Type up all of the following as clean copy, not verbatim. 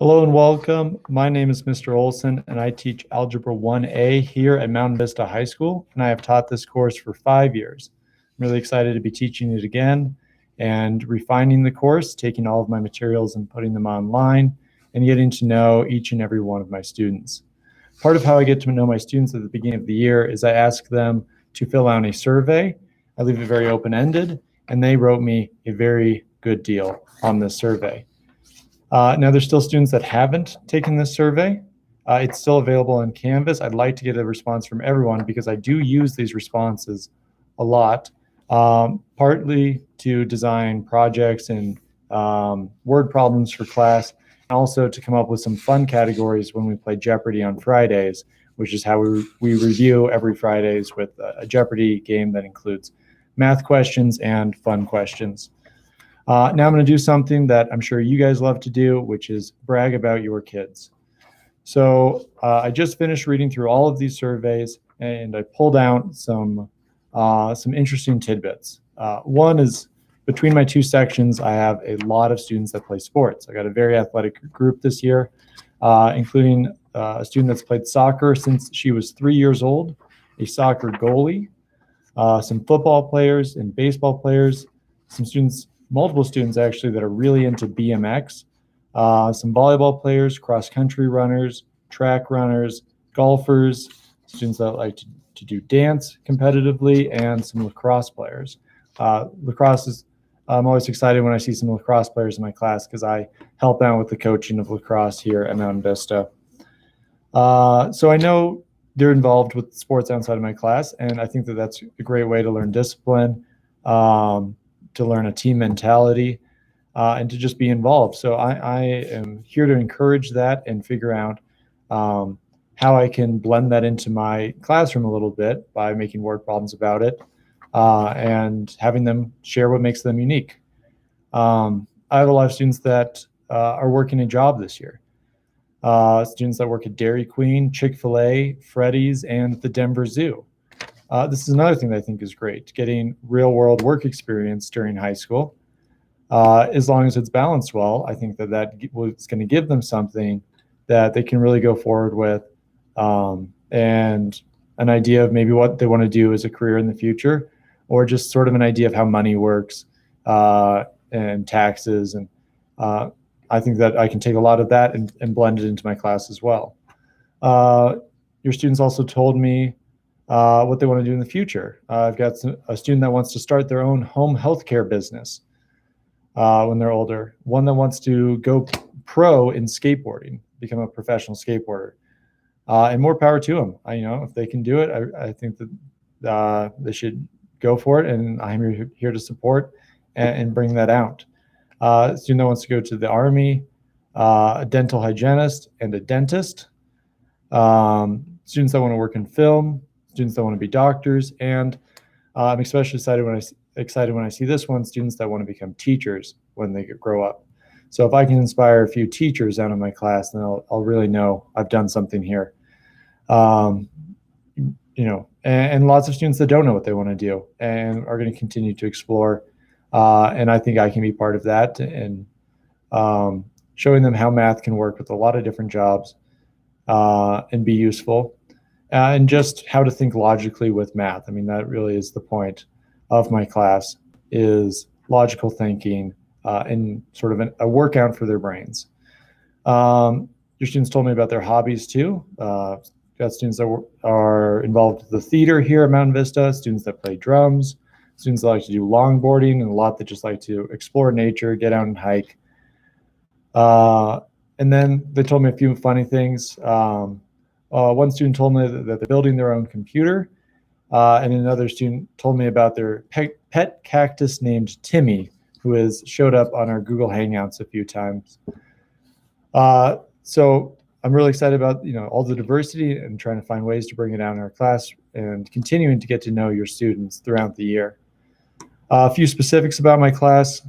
Hello and welcome. My name is Mr. Olson and I teach Algebra 1A here at Mountain Vista High School, and I have taught this course for 5 years. I'm really excited to be teaching it again and refining the course, taking all of my materials and putting them online and getting to know each and every one of my students. Part of how I get to know my students at the beginning of the year is I ask them to fill out a survey. I leave it very open-ended, and they wrote me a very good deal on this survey. Now, there's still students that haven't taken this survey. It's still available on Canvas. I'd like to get a response from everyone because I do use these responses a lot, partly to design projects and word problems for class, and also to come up with some fun categories when we play Jeopardy on Fridays, which is how we review every Fridays with a Jeopardy game that includes math questions and fun questions. Now I'm going to do something that I'm sure you guys love to do, which is brag about your kids. So I just finished reading through all of these surveys, and I pulled out some interesting tidbits. One is between my two sections, I have a lot of students that play sports. I got a very athletic group this year, including a student that's played soccer since she was 3 years old, a soccer goalie, some football players and baseball players, some students, multiple students actually, that are really into BMX, some volleyball players, cross-country runners, track runners, golfers, students that like to do dance competitively, and some lacrosse players. Lacrosse is, I'm always excited when I see some lacrosse players in my class because I help out with the coaching of lacrosse here at Mountain Vista. So I know they're involved with sports outside of my class, and I think that that's a great way to learn discipline, to learn a team mentality, and to just be involved. So I am here to encourage that and figure out how I can blend that into my classroom a little bit by making word problems about it, and having them share what makes them unique. I have a lot of students that are working a job this year. Students that work at Dairy Queen, Chick-fil-A, Freddy's, and the Denver Zoo. This is another thing that I think is great, getting real-world work experience during high school. As long as it's balanced well, I think that is going to give them something that they can really go forward with, and an idea of maybe what they want to do as a career in the future, or just sort of an idea of how money works, and taxes. And I think that I can take a lot of that and blend it into my class as well. Your students also told me what they want to do in the future. I've got a student that wants to start their own home healthcare business when they're older. One that wants to go pro in skateboarding, become a professional skateboarder. And more power to them. If they can do it, I think that they should go for it, and I'm here to support and bring that out. A student that wants to go to the Army, a dental hygienist, and a dentist. Students that want to work in film, students that want to be doctors, and I'm especially excited when I see this one, students that want to become teachers when they grow up. So if I can inspire a few teachers out of my class, then I'll really know I've done something here. And lots of students that don't know what they want to do and are going to continue to explore. And I think I can be part of that, and showing them how math can work with a lot of different jobs, and be useful, and just how to think logically with math. I mean, that really is the point of my class, is logical thinking, and sort of a workout for their brains. Your students told me about their hobbies too. Got students that are involved with the theater here at Mountain Vista, students that play drums, students that like to do longboarding, and a lot that just like to explore nature, get out and hike. And then they told me a few funny things. One student told me that they're building their own computer, and another student told me about their pet cactus named Timmy, who has showed up on our Google Hangouts a few times. So I'm really excited about all the diversity and trying to find ways to bring it out in our class and continuing to get to know your students throughout the year. A few specifics about my class.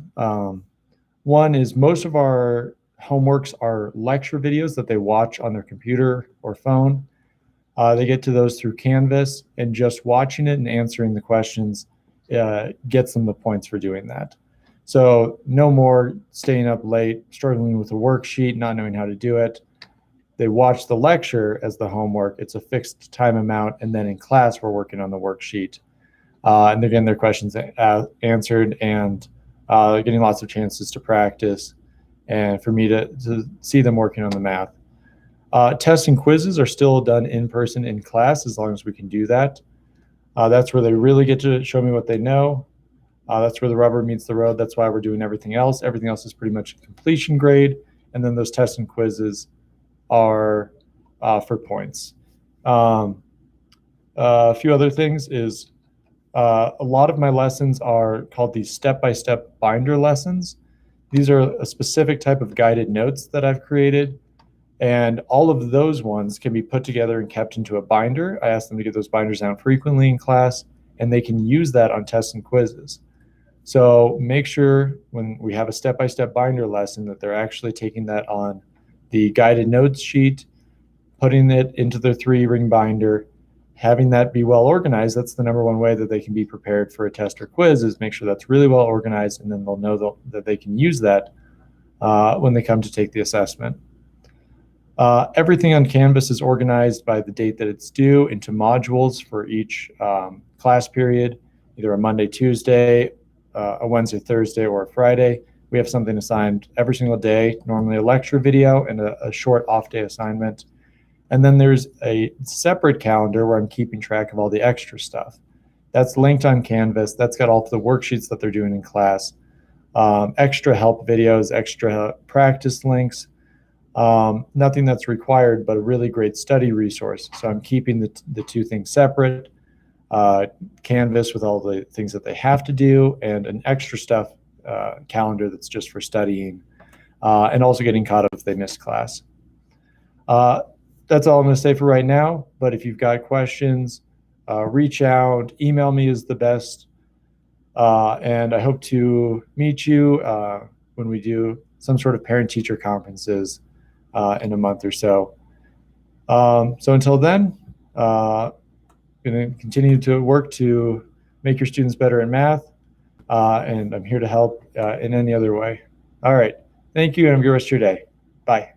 One is most of our homeworks are lecture videos that they watch on their computer or phone. They get to those through Canvas, and just watching it and answering the questions gets them the points for doing that. So no more staying up late, struggling with a worksheet, not knowing how to do it. They watch the lecture as the homework. It's a fixed time amount. And then in class, we're working on the worksheet. And they're getting their questions answered, and getting lots of chances to practice, and for me to see them working on the math. Tests and quizzes are still done in person in class as long as we can do that. That's where they really get to show me what they know. That's where the rubber meets the road. That's why we're doing everything else. Everything else is pretty much a completion grade. And then those tests and quizzes are for points. A few other things is a lot of my lessons are called these step-by-step binder lessons. These are a specific type of guided notes that I've created. And all of those ones can be put together and kept into a binder. I ask them to get those binders out frequently in class, and they can use that on tests and quizzes. So make sure when we have a step-by-step binder lesson that they're actually taking that on the guided notes sheet, putting it into their 3-ring binder, having that be well organized. That's the number one way that they can be prepared for a test or quiz, is make sure that's really well organized, and then they'll know that they can use that when they come to take the assessment. Everything on Canvas is organized by the date that it's due into modules for each class period, either a Monday, Tuesday, a Wednesday, Thursday, or a Friday. We have something assigned every single day, normally a lecture video and a short off-day assignment. And then there's a separate calendar where I'm keeping track of all the extra stuff. That's linked on Canvas. That's got all of the worksheets that they're doing in class, extra help videos, extra practice links. Nothing that's required, but a really great study resource. So I'm keeping the two things separate. Canvas with all the things that they have to do, and an extra stuff calendar that's just for studying, and also getting caught up if they missed class. That's all I'm going to say for right now. But if you've got questions, reach out. Email me is the best. And I hope to meet you when we do some sort of parent-teacher conferences in a month or so. So until then, going to continue to work to make your students better in math, and I'm here to help in any other way. All right. Thank you, and have a good rest of your day. Bye.